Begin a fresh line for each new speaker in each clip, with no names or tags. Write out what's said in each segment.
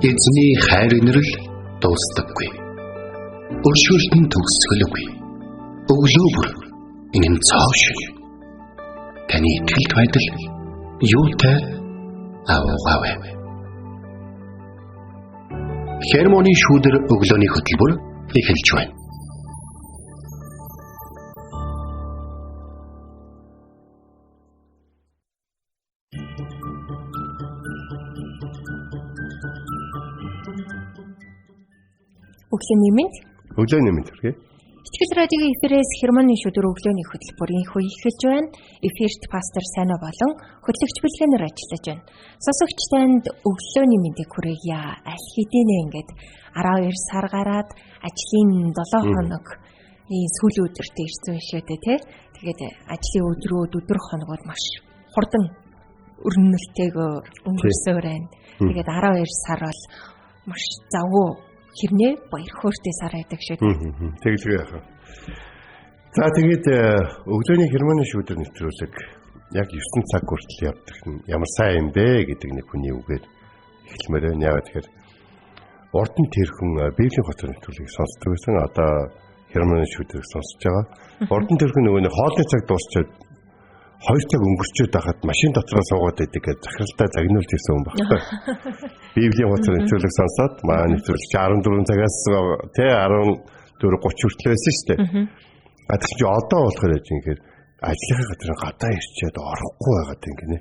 Эзний хайр инрэл дуустдаггүй. Өршөөлтөн төгсгөлгүй. Өглөө бүр ингэн цоо шиг. Таны итгэлт байдал юутай аваагаавэ. Хермоны шүүдэр өглөөний хөтөлбөр эхэлж байна.
Өглөөний мэнд хүргэе.
Итгэл радиогийн эфирээс Хермоны шүдэр өглөөний хөтөлбөрийн хөө эхэлж байна. Эфирт пастор Сайна болон хөтлөгч Бэлгэнээр ажиллаж байна. Сонсогч танд өглөөний мэндийг хүргье. Аль хэдийнэ ингээд 12 сар гараад ажлын 7 хоногийн сүүлийн өдөрт ирсэн шүү дээ, тий. Тэгээд ажлын өдөр хоногуд маш хурдан өрнөлтэйгээр өнгөрсөн байна. Тэгээд 12 сар бол маш завгүй хэрнээ баяр хөөртэй сар байдаг шүү дээ.
Тэгэлгүй яах вэ? За тэгээд өглөөний Хермоны шүүдэр нэвтрүүлэг яг 9 цаг хүртэл явдаг нь ямар сайн юм бэ гэдэг нэг хүний үгээр эхлэмээр байна. Яагаад тэгэхээр урд нь тэр хүн Библийн хотор нэвтрүүлгийг сонсдог байсан. Одоо Хермоны шүүдэрийг сонсож байгаа. Урд нь тэр хүн нөгөө хоолны цаг дуусчаад 2 цаг өнгөрчөөд байхад машин дотроо суугаад байдаг гэж захиралтай загнуулж ирсэн хүн багтаа. Библийн хотор нэвтрүүлэг сонсоод маань нэвтрүүлэг 14 цагаас тэ 14:30 хүртэл байсан шүү дээ. Адилхан чи одоо болохоор яаж юм гэхээр ажлынхаа газар гадаа ирчээд орохгүй байгаад юм гинэ.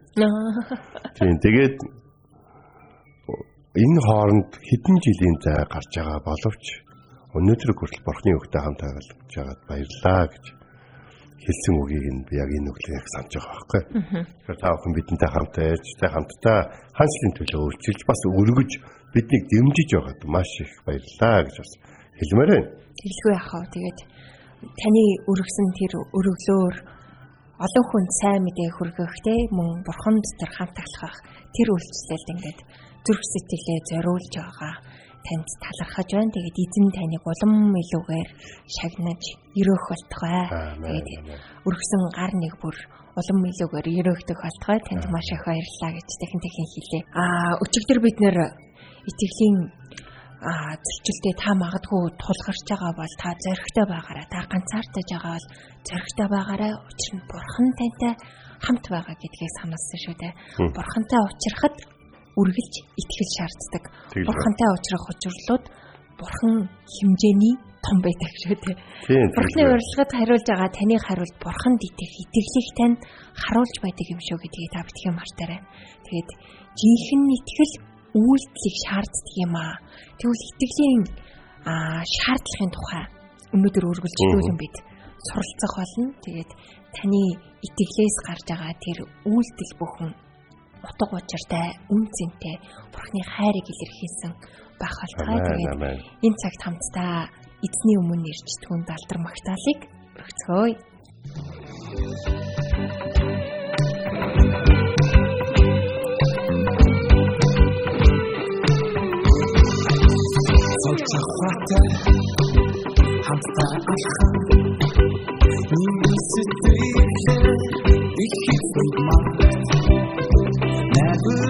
Тийм тэгээд энэ хооронд хэдэн жилийн зай гарч байгаа боловч өнөөдөр хүртэл Бурхны үгтэй хамт байгуулж байгаад баярлалаа гэж хэлсэн үгийг нь би яг энэ үглийг санаж байгаа байхгүй. Тэгэхээр та бүхэн бидэнтэй хамт байж, хамтдаа ханслын төлөө үйлчилж бас өргөж биднийг дэмжиж байгаад маш их баярлалаа гэж бас хэлмээр байна.
Хэлгүй яхаа. Тэгээд таны өргөсөн тэр өргөлөөр олон хүнд сайн мэдээ хүргэх те мөн Бурхан дотор хамт алхах тэр үйлчлэлд ингээд зүрх сэтгэлээ зориулж байгаа танд талархаж байна. Тэгээд эзэн таныг улам илүүгээр шагнаж өрөөх болтугай. Тэгээд өргөсөн гар нэг бүр улам илүүгээр өрөөгдөх болтугай. Танд маш их баярлалаа гэж техник хэлээ. Өчигдөр бид нэр итгэлийн зөрчилдөө та магадгүй тулгарч байгаа бол та зоригтой байгаарай. Та ганцаардаж байгаа бол зоригтой байгаарай. Учир нь Бурхан тантай хамт байгаа гэдгийг сануулсан шүү дээ. Бурхантай уулзрахад үргэлж итгэл шаарддаг. Бурхантай уулзрах учирлууд Бурхан хэмжээний том байдаг шүү дээ. Бурханы урилгад хариулж байгаа таны хариулт Бурханд итгэх итгэлийг тань харуулж байдаг юм шүү гэдгийг та битгий мартаарай. Тэгээд жинхэнэ итгэл үйлдэлийг шаарддаг юм аа. Тэгвэл итгэлийн шаардлагын тухай өнөөдөр үргэлжлүүлэн бид суралцах болно. Тэгээд таны итгэлээс гарч байгаа тэр үйлдэл бүхэн утга учиртай, үн цэнтэй Бурхны хайрыг илэрхийлсэн байх болтугай. Тэгээд энэ цагт хамтдаа эзний өмнө ирж түүнд алдар магтаалыг өргөцгөөе.
Захватай хамтдаа алхах миний сэтгэлээ их хэцүү магт Never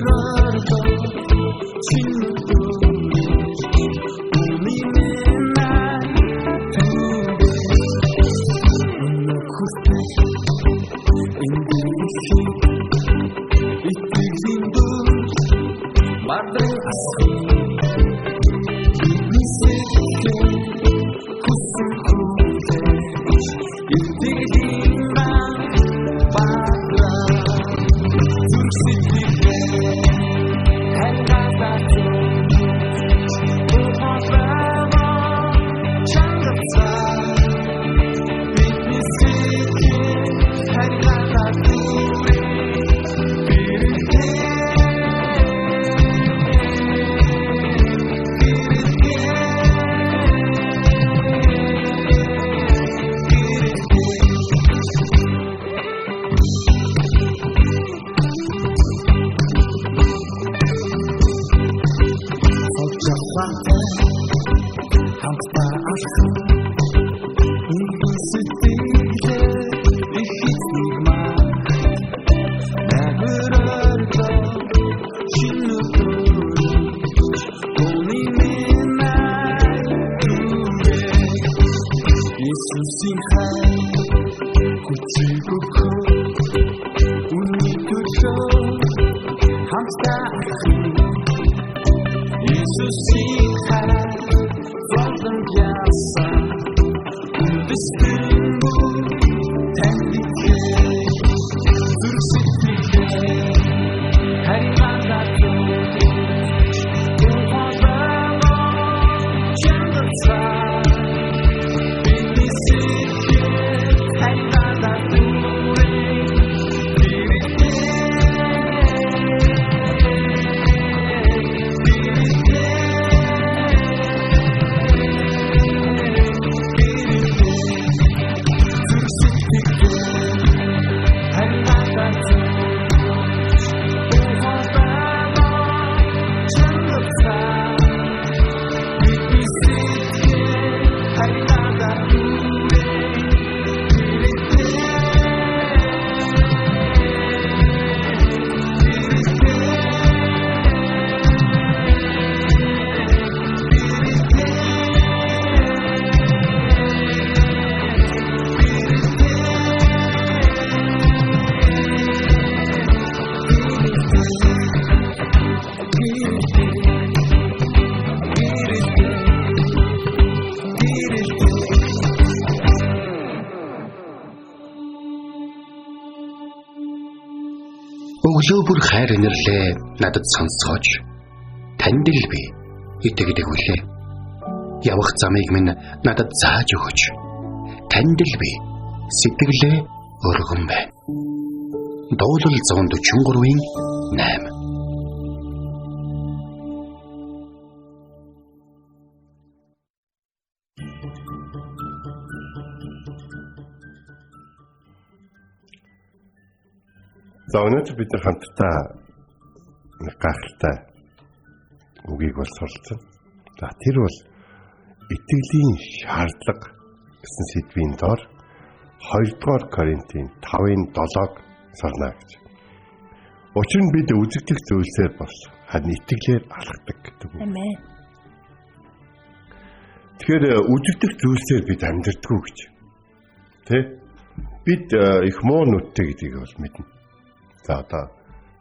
Өглөө бүр хайр инэрлээ надад сонсгооч. Танд л би итгэдэг үлээ. Явах замыг минь надад зааж өгөөч. Танд л би сэтгэлээ өргөн байна. Дуулал 143-ийн 8.
За өнөөдөр бид нар хамтдаа гахалтай үгийг бол суралцсан. За тэр бол итгэлийн шаардлага гэсэн сэдвийн доор 2-р Коринтын 5:7-ыг сарна гэж. Учир нь бид үзэгдэх зүйлсээр бас харин итгэлээр алхдаг гэдэг үг.
Амен.
Тэгэхээр үзэгдэх зүйлсээр бид амьдэрдэггүй гэж. Тэ? Бид их муу нүдтэй гэдгийг бол мэднэ. За одоо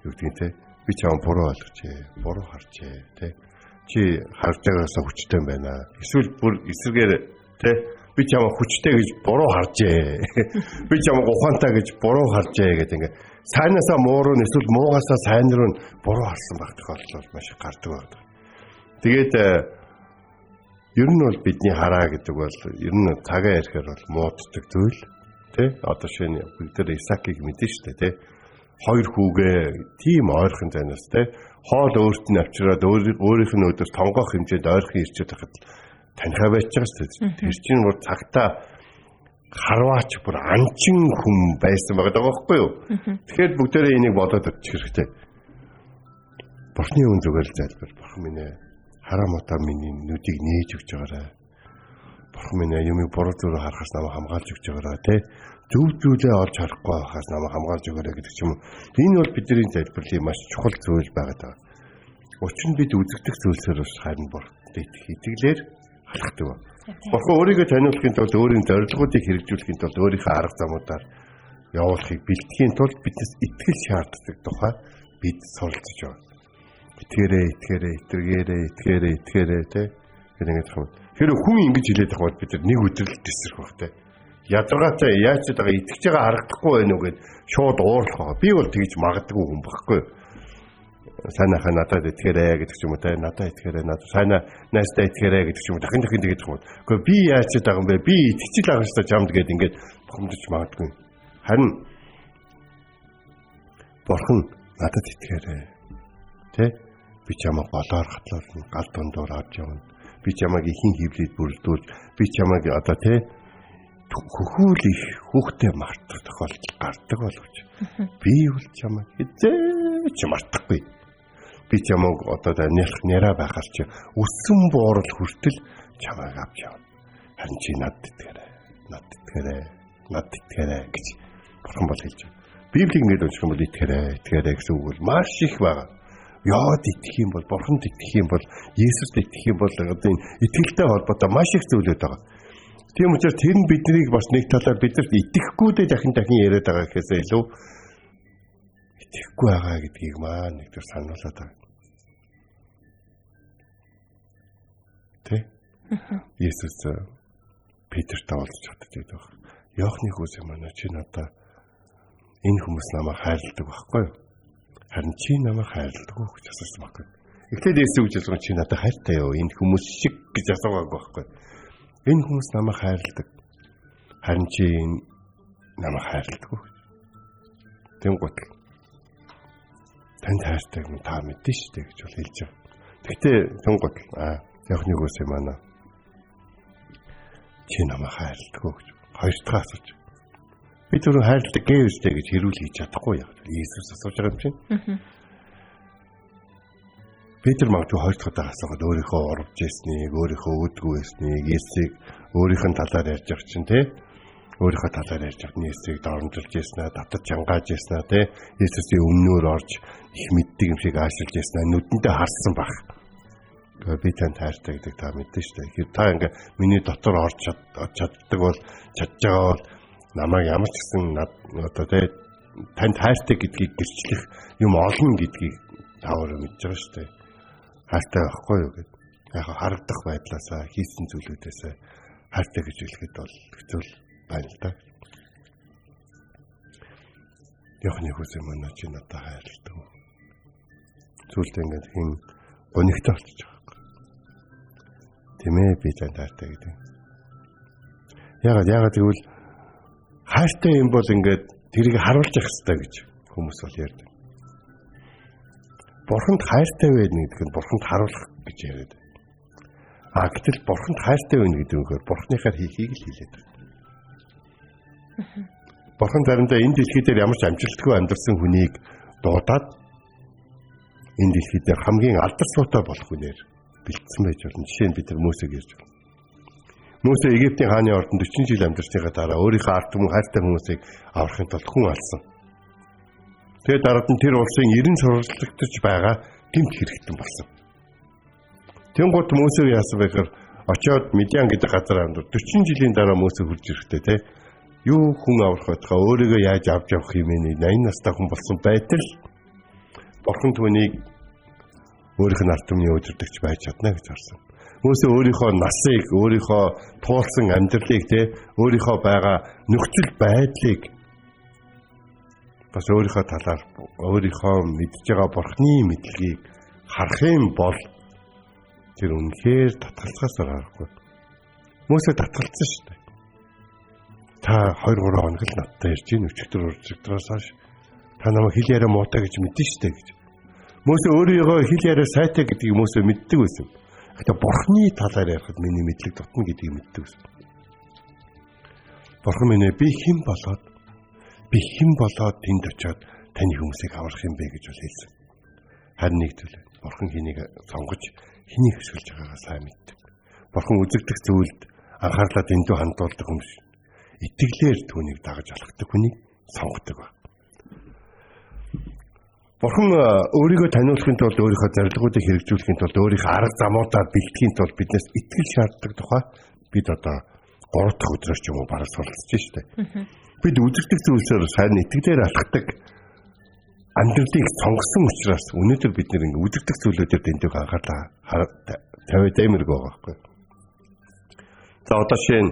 юу гэдгийг те би чам буруу ойлгочээ, буруу харчээ, те чи харж байгаас хүчтэй байна. Эсвэл бүр эсрэгээр те би чам хүчтэй гэж буруу харжээ. Би чам ухаантай гэж буруу харжээ гэдэг ингээ сайнаасаа муу руу эсвэл муугаасаа сайн руу буруу харсан байх тохиолдол маш их гардаг байдаг. Тэгээд ер нь бол бидний хараа гэдэг бол ер нь цагаа ирэхээр бол мууддаг зүйл те одоо шинэ бид нар Исаакийг мэдэн штэ те хоёр хүүгээ тийм ойрхон зайнаас те хоол өөрт нь авчираад өөрийнх нь өдөр тонгоох хэмжээд ойрхон ирчээд байхад танихаа байж байгаа шүү дээ. Тэр чинь бүр цагтаа харваач бүр анчин хүм байсан байгаа байхгүй юу? Тэгэхээр бүгдээрээ энийг бодоод өгчих хэрэгтэй. Бурхны өн зүгээр л залбир. Бурхан минь ээ хараа мутаа миний нүдийг нээж өгч байгаарай. Бурхан минь ээ юмыг буруу зүрээр харахаас намайг хамгаалж өгч байгаарай те. Зөв зүйлээ олж харахгүй байхаас намайг хамгаалж өгөөрэй гэдэг ч юм уу. Энэ бол бидний залбирлын маш чухал зүйл байгаа. Учир нь бид үзэгдэх зүйлсээр бас харин Бурханд итгэлээр алхдаг ба. Бурхан өөрийгөө таниулахын тулд өөрийн зорилгоодыг хэрэгжүүлэхийн тулд өөрийнхөө арга замуудаар явуулахыг бэлтгэхийн тулд биднээс итгэл шаарддаг тухай бид суралцж байна. Итгээрэй те. Ингээд юм. Тэр хүн ингэж хэлээд байгаа бол бид нэг өдрөл тесрэх баг те. Ядаргаатай яаж ч байгаа итгэж байгаа харагдахгүй байх уу гэд шууд уурлах байгаа. Би бол тэгж магадгүй хүн багхгүй. Сайнахаа надад итгээрэй гэдэг ч юм уу те. Надад итгээрэй, надад сайнаа найстай итгээрэй гэдэг ч юм уу. Дахин тэгээд юм. Гэхдээ би яаж ч байгаа юм бэ? Би итгэж л агаас чамд гээд ингээд бухимдаж магадгүй. Харин Бурхан надад итгээрэй. Тэ? Би чамайг болоор хатлуулна, гал дундуур авч явна. Би чамайг ихэн хөвлөд бүрдүүл, би чамайг одоо тэ хөхүүл их хүүхдээ мартах тохиолдол гардаг боловч би бол чамайг хизээч мартахгүй. Би чамайг одоо нялх няраа байхаар чи өссөн буурал хүртэл чамайг авч явна. Харин чи надад итгээрэй гэж Бурхан бол хэлж байна. Библийг ингээд унших юм бол итгээрэй гэсэн үг бол маш их байгаа. Яад итгэх юм бол, Бурханд итгэх юм бол, Есүст итгэх юм бол одоо энэ итгэлтэй холбоотой маш их зүйлүүд байгаа. Тийм учраас тэр нь биднийг бас нэг талаар бидэрт итгэхгүйдээ дахин яриад байгаа гэхээсээ илүү итгэхгүй байгаа гэдгийг маань нэгдүгээр сануулад байгаа. Тэ? Есүс Петртэй уулзч хатдаг байх. Иохны хүү манай чи надаа энэ хүмүүс намайг хайрладаг байхгүй юу? Харин чи намайг хайрладаг уу гэж асуусан байхгүй. Эхлээд Есүс гэж асуусан чи надад хайртай юу? Энэ хүмүүс шиг гэж асуугааг байхгүй. Энэ хүмүүс намайг хайрладаг. Харин чи намайг хайрладаг уу? Тэнгуут танд хайртайг нь та мэдэн штэ гэж бол хэлж байгаа. Гэхдээ тэнгуут Иохны хүү манай чи намайг хайрладаг уу гэж хоёр дахь асууж. Би түрүү хайрладаг гэвэстэй гэж хэрүүл хийж чадахгүй яа. Иесус асууж байгаа юм чинь. Петр магадгүй хоёр дахь удаа асуугаад өөрийнхөө урвж ирснийг, өөрийнхөө өөдгөө байсныг, Иесийг өөрийнх нь талаар ярьж байгаа чинь тий. Өөрийнхөө талаар ярьж байгаа нь Иесийг доромжилж ирснаа, татаж чангааж ирснаа тий. Иесусийн өмнөөр орж их мэддэг юм шиг аашилж ирснаа нүдэндээ харсан баг. Би танд хайртай гэдэг та мэдэн шүү дээ. Хэрэг та ингээ миний дотор орж чаддаг бол чадж байгаа бол намайг ямар ч гэсэн одоо танд хайртай гэдгийг гэрчлэх юм олно гэдгийг та өөрөө мэдж байгаа шүү дээ. Хайртай байхгүй юу гэд. Яг харагдах байдлаасаа хийсэн зүйлүүдээсээ хайртай гэж хэлэхэд бол хэцүү байна л да. Иохны хүү манай чи надад хайрладаг. Зүйлд ингээ хин гонигтай болчих жоох. Тэмээ би танд хайртай гэдэг. Яагаад гэвэл хайртай юм бол ингээд тэрийг харуулж явах хэрэгтэй гэж хүмүүс бол ярьдаг. Бурханд хайртай байна гэдэг нь Бурханд харуулах гэж яриад. Гэтэл Бурханд хайртай байна гэдэг нь Бурханыхаар хийхийг л хэлээд байна. Бурхан заримдаа энэ дэлхий дээр ямар ч амжилтгүй амьдарсан хүнийг дуудаад энэ дэлхий дээр хамгийн алдарсуутай болох хүнээр бэлдсэн байж болно. Жишээ нь бид нар Мөсег ярьж байна. Мөсе Египтийн хааны ордонд 40 жил амьдарсныхаа дараа өөрийнхөө ард түмэн хайртай хүмүүсийг аврахын тулд хүн алсан. Тэгээд дараад нь тэр улсын 90 сурвалжлагч байгаа гэмт хэрэгтэн болсон. Тэнгуут Мөсе яасан бэхээр очиод Медиан гэдэг газар амьдар 40 жилийн дараа Мөсе хурж ирэхдээ те юу хүн аврах байтугай өөрийгөө яаж авч явах юм бэ? 80 настай хүн болсон байтал Бурхан түүнийг өөрийнх нь ард түмний өдөртөгч байж чадна гэж харсан. Мөсе өөрийнхөө насыг, өөрийнхөө туулсан амьдралыг те өөрийнхөө байгаа нөхцөл байдлыг бас өөрийнхөө талаар өөрийнхөө мэдж байгаа Бурханы мэдлэгийг харах юм бол тэр үнэхээр татгалзахаас аргагүй. Мөсе татгалзсан шүү дээ. Та 2-3 хоног л надтай ярьж ийн өчигдөр уржигдраас хойш та намайг хэл яриа муутай гэж мэдэн шүү дээ гэж. Мөсе өөрийгөө хэл яриа сайтай гэдгийг Мөсе мэддэг байсан. Гэхдээ Бурханы талаар ярихад миний мэдлэг дутна гэдгийг мэддэг байсан. Бурхан минь би хэн болоод тэнд очиод таны хүмүүсийг аврах юм бэ гэж хэлсэн. Харин нэг зүйл. Бурхан хэнийг сонгож хэнийг хөшөлж байгаагаа сайн мэддэг. Бурхан үзэгдэх зүйлд анхаарлаа дэндүү хандуулдаг юм шиг. Итгэлээр түүнийг дагаж алхдаг хүнийг сонгодог ба. Бурхан өөрийгөө таниулахын тулд өөрийнхөө зорилгоодыг хэрэгжүүлэхийн тулд өөрийнхөө арга замуудаа бэлтгэхийн тулд биднээс итгэл шаарддаг тухай бид одоо 3 дахь өдрөөр ч юм уу бараг суралцж штэ. Бид үзэгдэх зүйлсээр сайн итгэлээр алхдаг амьдралыг сонгосон учраас өнөөдөр бид нэр ингэ үзэгдэх зүйлүүдээр дэндүү анхаарлаа тавиад амирг байгаа байхгүй. За одоо шин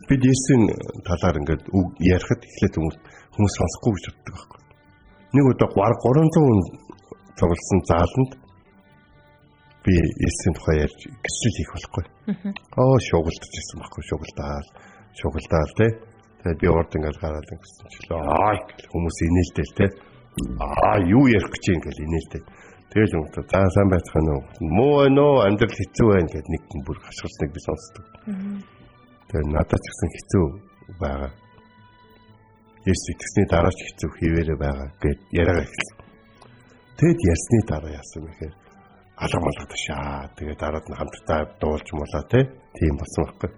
бид Есүсийн талаар ингээд үг ярихад эхлээд хүмүүс сонсохгүй гэж боддог байхгүй. Нэг удаа 300 цугласан зааланд би Есүсийн тухай ярьж гэрчлэл хийх болохгүй. Шугалтж ирсэн байхгүй шугалдаал тий. Тэгээд би урд ингээд гараад ингэсэн чилээ. Хүмүүс инээлдэл тий. Юу ярих гэж юм гээд инээлдэл. Тэгэл юм та сайн байцгаана уу? Муу байна уу? Амьдрал хэцүү байна гэд нэг бүр хашгирсныг би сонсдог. Тэгээд надад ч гэсэн хэцүү байгаа. Есүс итгэсний дараа ч хэцүү хിവэрэ байгаа гэд яриагаа эхэлсэн. Тэгэд ярьсны дараа яасан мэхээр алга болгодошаа. Тэгээд дараад нь хамтдаа дуулж муулаа тийм болсон байхгүй.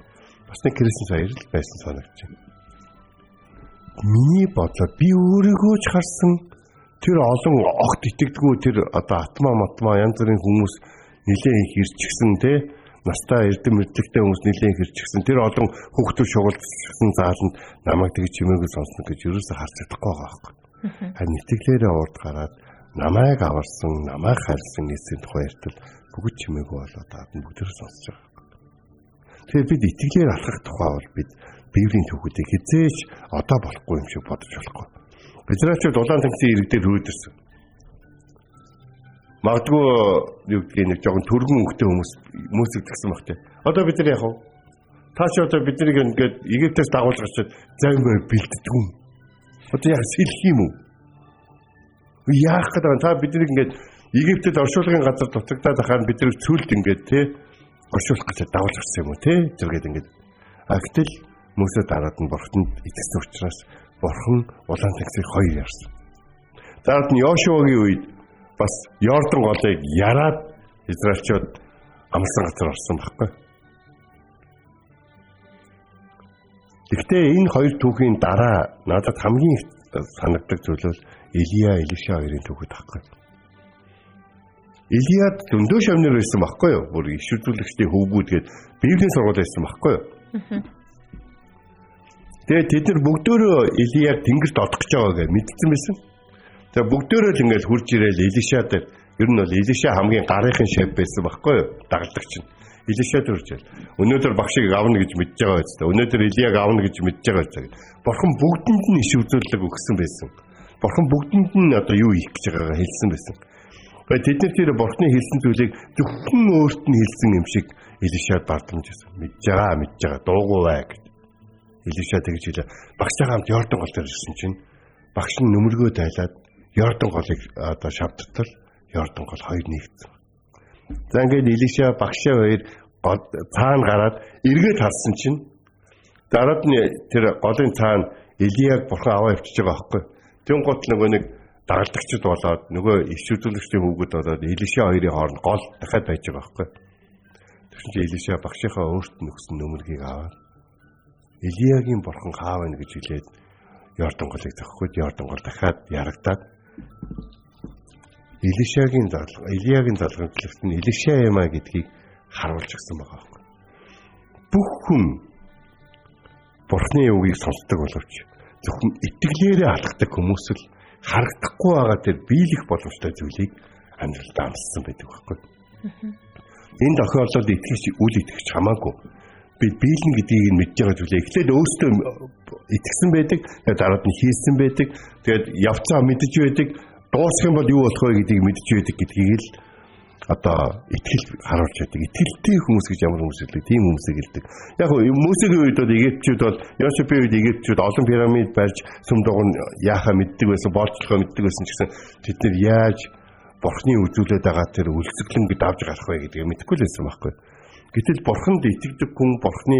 Бас нэг Кристиан саяр л байсан санагч. Миний бодлоо би өөрийгөө ч харсан тэр олон огт итгэдэггүй тэр одоо атма янз бүрийн хүмүүс нэлээд их ирчихсэн настай эрдэм мэдлэгтэй хүмүүс нэлээд ирчихсэн тэр олон хүүхдүүд шугалтсан зааланд намайг тэгж чимээгүй сонсно гэж ерөөсөө харж чадахгүй байгаа байхгүй. Харин итгэлээрээ урд гараад намайг аварсан, намайг харсан эцсийн тухай яртал бүгд чимээгүй болоод бүгдээр сонсож байгаа. Тэгэхээр бид итгэлээр алхах тухай бол бид Библийн түүхүүдийг хизээч одоо болохгүй юм шиг бодож болохгүй. Израильчууд улаан тэнгисийн ирэг дээр хөөдөрсөн. Магадгүй юу гэдгийг нэг жоохон төргөн өнгөтэй хүмүүс үзэгдсэн баг тий. Одоо бид нар яах вэ? Тааш одоо бид нарыг ингээд Египтээс дагуулж гарчаад займаар бэлддэг юм. Одоо яг сэлэх юм уу? Яах гэдэг та бид нарыг ингээд Египтэд оршуулгын газар дутагдаад ахаар бид нарыг цүлд ингээд тий оршуулах гэж дагуулж гарсан юм уу тий? Зэрэгэд ингээд агтл Мөсө дараад нь бурханд итгэсэн учраас бурхан улаан тэнгисийг хоёр ярьсан. Дараад нь Йошуагийн үед бас Йордан голыг яраад Израильчууд амлсан газар орсон байхгүй. Гэхдээ энэ хоёр түүхийн дараа надад хамгийн санагддаг зүйл бол Илия, Илиша хоёрын түүхэд байхгүй. Илияд зөндөө шавнар байсан байхгүй юу? Бүр иш үзүүлэгчдийн хөвгүүд гээд Библийн сургууль байсан байхгүй юу? Тэгээд тэд нар бүгдөө Илияг тэнгэрт одох гэж байгаа гэж мэдсэн байсан. Тэгээд бүгдөө л ингээд хурж ирээл Илишад ер нь бол Илиша хамгийн гарынхын шав байсан байхгүй юу? Дагалдагч нь. Илишад үржил. Өнөөдөр багшийг авна гэж мэдж байгаа үстэй. Өнөөдөр Илияг авна гэж мэдж байгаа үстэй. Бурхан бүгдэнд нь иш үзүүлэг өгсөн байсан. Бурхан бүгдэнд нь одоо юу хийх гэж байгаагаа хэлсэн байсан. Тэгээд тэд нар тэр Бурханы хэлсэн зүйлийг зөвхөн өөрт нь хэлсэн юм шиг Илишад бардамжсан. Мэдж байгаа дуугүй бай гэж. Илиша тэгж хэлээ. Багштай хамт Йордан гол дээр ирсэн чинь багш нь нүмергөө дайлаад Йордан голыг одоо шавдтал Йордан гол хоёр нэгдсэн. За ингээд Илиша багшаа хоёр цаана гараад эргээд харсан чинь дараад нь тэр голын цаана Илияг бурхан аваа явчихж байгаа байхгүй. Тэн гот нөгөө нэг дагалдагчд болоод нөгөө иш үзүүлэгчдийн хүүгүүд болоод Илиша хоёрын хооронд гол дахиад байж байгаа байхгүй. Тэгсэн чинь Илиша багшийнхаа өөрт нь өгсөн нүмергийг аваад Илиягийн бурхан хаав байна гэж хэлээд Йордан голыг зохиход Йордан гол дахиад ярагдаад Илиягийн залгамжлагт нь Илиша юм а гэдгийг харуулж өгсөн байгаа байхгүй. Бүх хүн бурхны үгийг сонсдог боловч зөвхөн итгэлээрээ алхдаг хүмүүс л харагдахгүй байгаа тэр биелэх боломжтой зүйлийг амьдралдаа амссан байдаг байхгүй. Энэ тохиолдолд үл итгэж хамаагүй бид биелнэ гэдгийг нь мэдж байгаа зүйлээ эхлээд өөртөө итгэсэн байдаг, тэгээд дараад нь хийсэн байдаг, тэгээд явцаа мэдж байдаг, дуусах юм бол юу болох вэ гэдгийг мэдж байдаг гэдгийг л одоо итгэл харуулж байдаг. Итгэлтэй хүмүүс гэж ямар хүмүүс хэлдэг, тийм хүмүүсийг хэлдэг. Яг нь Мөсегийн үед бол Египтчүүд бол Йошуагийн үед Египтчүүд олон пирамид барьж сүм дугуй яахаа мэддэг байсан, болцлохоо мэддэг байсан ч гэсэн тэд нар яаж бурхны үзүүлээд байгаа тэр үлсгэлэнг давж гарах вэ гэдгийг мэдэхгүй л байсан байхгүй. Гэтэл бурханд итгэдэг хүн бурхны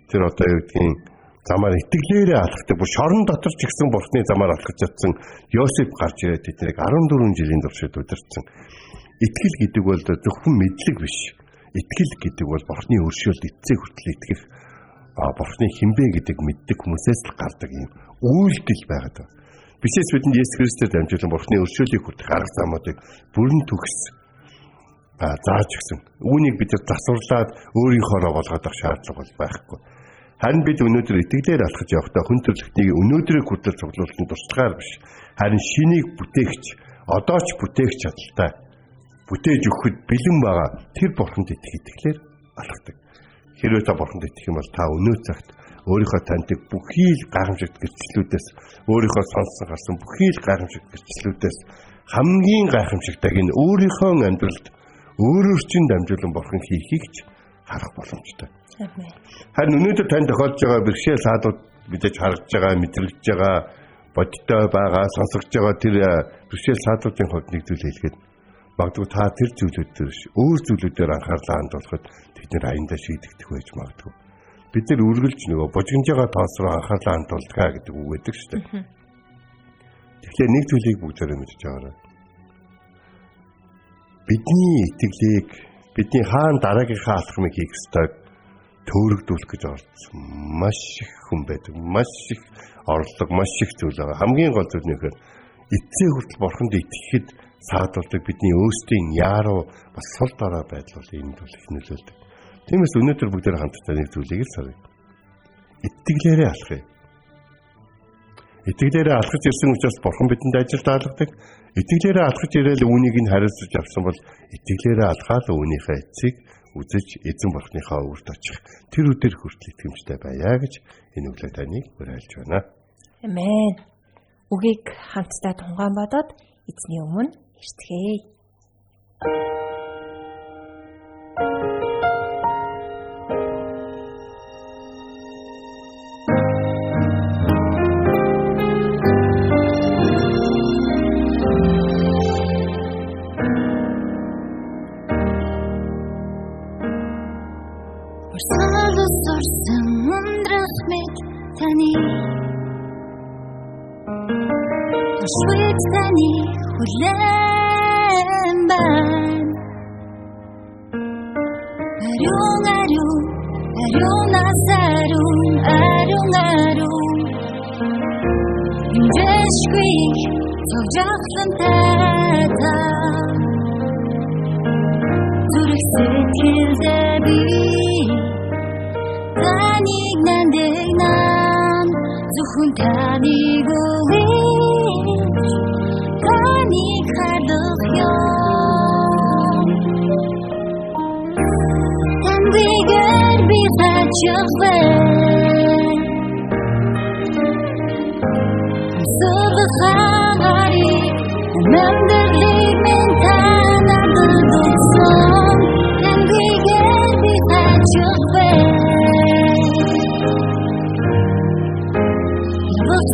тэр одоо юу гэдгийг замаар итгэлээрээ алхдаг. Бүр шорон дотор ч ихсэн бурхны замаар алхаж чадсан Йосеф гарч ирээд тэднийг 14 жилийн туршид удирдсан. Итгэл гэдэг бол зөвхөн мэдлэг биш. Итгэл гэдэг бол бурхны өршөөлд эцсээ хүртэл итгэх бурхны хинбэ гэдэг мэддэг хүмүүсээс л гардаг юм үйлдэл байгаад байна. Бишээс бидэнд Есүс Христээр дамжуулан бурхны өршөөлийг хүртэх арга замуудыг бүрэн төгс зааж өгсөн. Үүнийг бид засварлаад өөрийнхоороо болгоод авах шаардлага бол байхгүй. Харин бид өнөөдөр итгэлээр алхаж явахдаа хүн төрлөختнийг өнөөдрийг хүртэл цуглуулсан тусгаар биш. Харин шинийг бүтээгч, одоо ч бүтээх чадaltaй бүтээж өгөхөд бэлэн байгаа тэр бурханд итгэлээр алхдаг. Хэрвээ та бурханд итгэх юм бол та өнөө цагт өөрийнхөө таньдаг бүхий л гайхамшигт гэрчлэлүүдээс, өөрийнхөө сонссон гарсан бүхий л гайхамшигт гэрчлэлүүдээс хамгийн гайхамшигтайг нь өөрийнхөө амьдралд өөрөөр чинь дамжуулан бурхан хийхийг ч харах боломжтой. Харин өнөөдөр тань тохиолдож байгаа бэрхшээл саадууд мэдээж харагдж байгаа, мэдрэгдэж байгаа, бодтой байгаа, сонсогдож байгаа тэр бэрхшээл саадуудын хувьд нэг зүйл хэлгээд магадгүй та тэр зүйлүүд дээр өөр зүйлүүдээр анхаарлаа хандуулахад тэд нэр аяндаа шийдэгдэх байж магадгүй. Бид нар үргэлж нөгөө бужигнж байгаа тоос руу анхаарлаа хандуулдаг гэдэг үг байдаг шүү дээ. Тэгэхээр нэг зүйлийг бүгдээрээ мэдж байгаарай. Бидний итгэлийг бидний хаан дараагийнхаа алхмыг хийх ёстойг төөрөгдүүлэх гэж оролцсон маш их хүн байдаг. Маш их орлого, маш их зүйл байгаа. Хамгийн гол зүйл нь ихээр эцсээ хүртэл бурханд итгэхэд саадуулдаг бидний өөрсдийн яаруу бас сул дорой байдал бол энд бол их нөлөөлдөг. Тиймээс өнөөдөр бүгдээр хамтдаа нэг зүйлийг л сарыг. Итгэлээрээ алхъя. итгэлээрээ алхаж ирсэн учраас бурхан бидэнд ажил даалгадаг. Итгэлээрээ алхаж ирээл үүнийг нь хариуцж авсан бол итгэлээрээ алхаад үүнийхээ эцсийг үзэж эзэн бурхныхаа үрд очих тэр өдөр хүртэл итгэмжтэй байя гэж энэ өглөө таныг уриалж байна.
Амен. Үгийг хамтдаа тунгаан бодоод эзний өмнө ирцгээе.
Сурсан ундрах мэд таны Швед таны хүлээн байна Ариун Имжэшгүй цогжахлантай та Зүрх сэтгэлдээ би Таныг нандинан зөвхөн таныг үгэж таныг хадах юм Таньгээр би хачах вэ Зөвхөн намдэрлиг минь танад дутсан Таньгээр би хачах вэ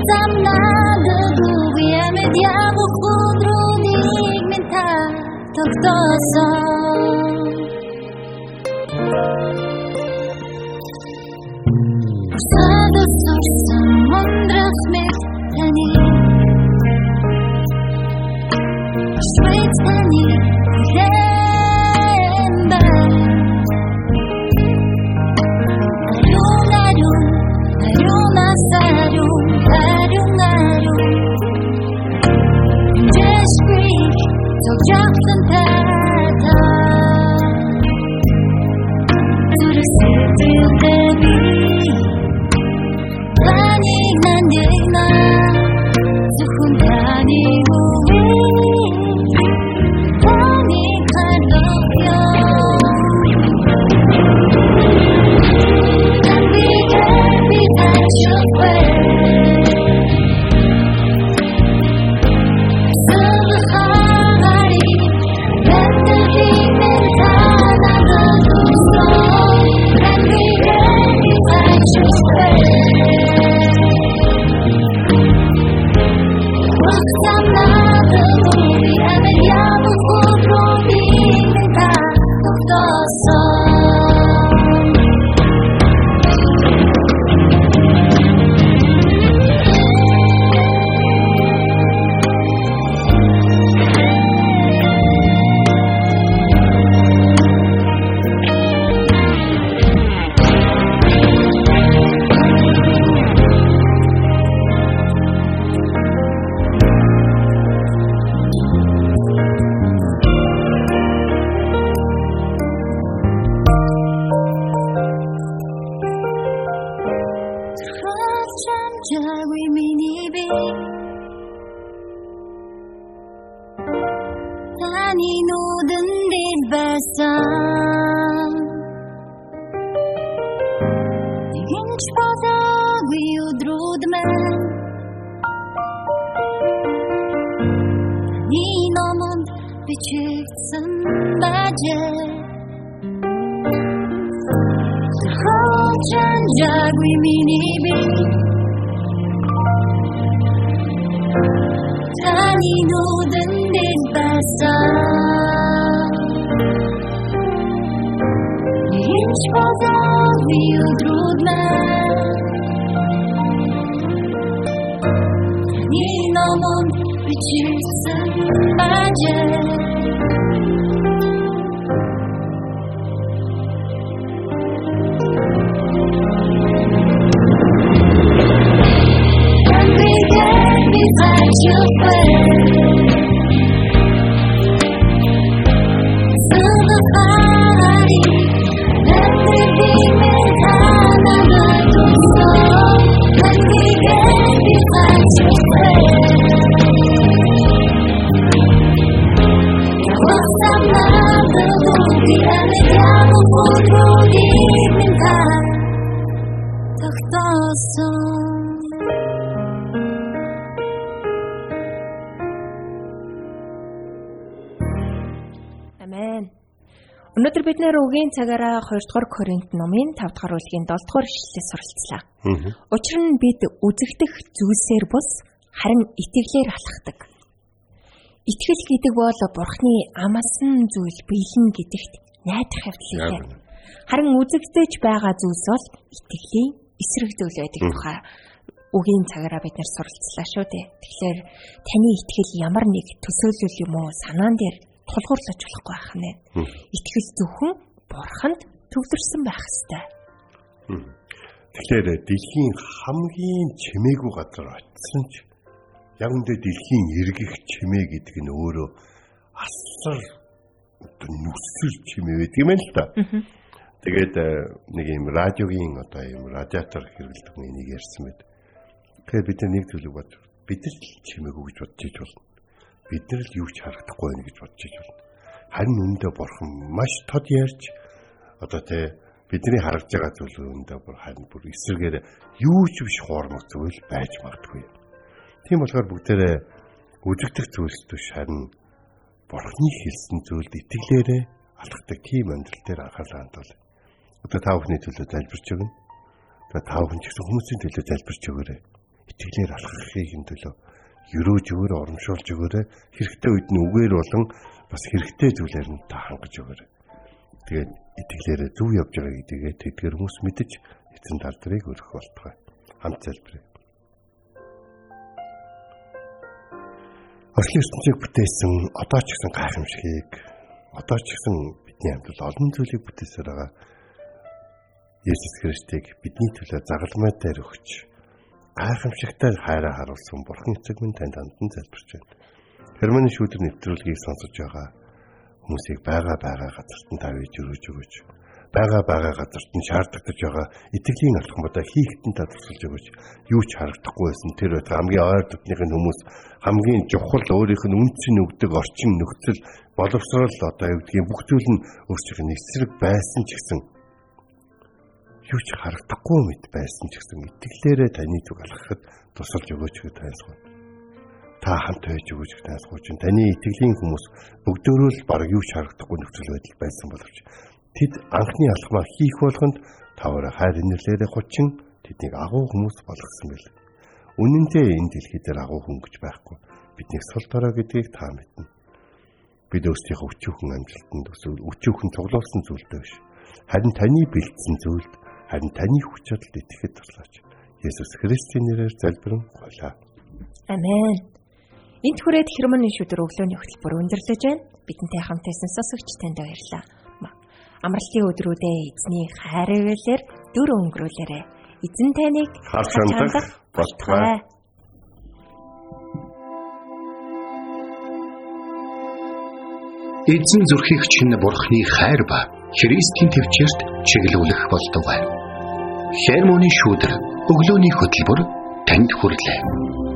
Самнадад үгэмэд явах өдрүүдийг минь та тогтоосон Садас сурсан ундрах мэд таны Швед таны хүлээн байна
Өнөөдөр бид нэр үгийн цагаараа 2 дугаар Коринт номын 5 дугаар бүлгийн 7 дугаар ишлэлээс суралцлаа. Учир нь бид үзэгдэх зүйлсээр бус харин итгэлээр алхдаг. Итгэл гэдэг бол Бурхны амласан зүйл биелнэ гэдэгт найдах явдал юм. Харин үзэгдэж байгаа зүйлс бол итгэлийн эсрэг зүйл байдаг тухай үгийн цагаараа бид нар суралцлаа шүү дээ. Тэгэхээр таны итгэл ямар нэг төсөөлөл юм уу санаан дээр тулгуурлаж болохгүй байх нэ. Итгэл зөвхөн Бурханд төвлөрсөн байх ёстой.
Тэгэхээр дэлхийн хамгийн чимээгүй газар очсон ч яг үндэ дэлхийн эргэх чимээ гэдэг нь өөрөө асар нүсэр чимээ байдаг юм л та. Тэгээд нэг юм радиогийн одоо юм радиатор хэрэглэдэг нэг ярьсан байд. Тэгэхээр бид нэг зүйлийг бод. Бид л чимээгүй гэж бодож иж болно. Бид нар л юу ч харагдахгүй байх гэж бодож иж болно. Харин үүндээ Бурхан маш тод ярьж одоо бидний харагдж байгаа зүйл үүндээ харин бүр эсрэгээр юу ч биш хуурмаг зүйл байж магадгүй. Тийм болохоор бүгдээрээ үзэгдэх зүйлс биш харин Бурханы хэлсэн зүйлд итгэлээрээ алхдаг тийм амьдрал дээр анхаарлаа хандуул. Одоо та бүхний төлөө залбирч өгнө. Одоо та бүхэн ч гэсэн хүмүүсийн төлөө залбирч өгөөрэй. Итгэлээр алхахын төлөө ерөөж өгөөрэй, урамшуулж өгөөрэй. Хэрэгтэй үед нь үгээр болон бас хэрэгтэй зүйлээр нь та хангаж өгөөрэй. Тэгээд итгэлээрээ зөв явж байгаа гэдгээ тэдгээр хүмүүс мэдэж эцэн тал дээрийг өргөх болтугай. Хамт залбирая. Орчлын ертөнцийг бүтээсэн одоо ч гэсэн гайхамшигыг одоо ч гэсэн бидний амьдрал олон зүйлийг бүтээсээр байгаа Есүс Христийг бидний төлөө загалмай дээр өгч гайхамшигтай хайраа харуулсан Бурхан эцэг минь танд хандан залбирч байна. Германы шүүдэр нэвтрүүлгийг сонсож байгаа хүмүүсийг байгаа газарт нь тавьж өргөж өгөөч. Байгаа газарт нь шаардлагатай байгаа итгэлийн алхамдаа хийхтэн татгалзуулж өгөөч. Юу ч харагдахгүй байсан тэр бод хамгийн ойр дотныхын хүмүүс хамгийн чухал өөрийнх нь үнцэн өгдөг орчин нөхцөл боловсрол одоо юу гэдгийг бүх зүйл нь өөрсдийнх нь эсрэг байсан ч гэсэн юу ч харагдахгүй мэт байсан ч гэсэн итгэлээрээ таны зүг алхахад тусалж өгөөч гэж тайлбар. Та хамт байж өгөөч гэж тайлбарч байна. Таны итгэлийн хүмүүс бүгдөө л баг юу ч харагдахгүй нөхцөл байдал байсан боловч тэд анхны алхмаа хийх болгонд таваараа хайр инэрлээрээ хучин тэднийг агуу хүмүүс болгосон байл. Үнэн дээр энэ дэлхий дээр агуу хүн гэж байхгүй. Бидний сул дорой гэдгийг та мэднэ. Бид өөрсдийнхөө өчүүхэн амжилтанд төсөөл өчүүхэн цуглуулсан зүйлтэй биш. Харин таны бэлдсэн зүйлд харин таны хүч чадалд итгэхэд туслаач. Есүс Христийн нэрээр залбирэн гуйлаа.
Амен. Энд хүрээд Хермоны шүдэр өглөөний хөтөлбөр өндөрлөж байна. Бидэнтэй хамт байсан сонсогч танд баярлалаа. Амралтын өдрүүдээ эзний хайр ивэлээр дүр өнгөрүүлээрэй. Эзэн таныг
харж хандах болтугай.
Эзэн зүрхийг чинь Бурхны хайр ба Христийн төвчөрт чиглүүлэх болтугай. Хермоны шүдэр өглөөний хөтөлбөр танд хүрлээ.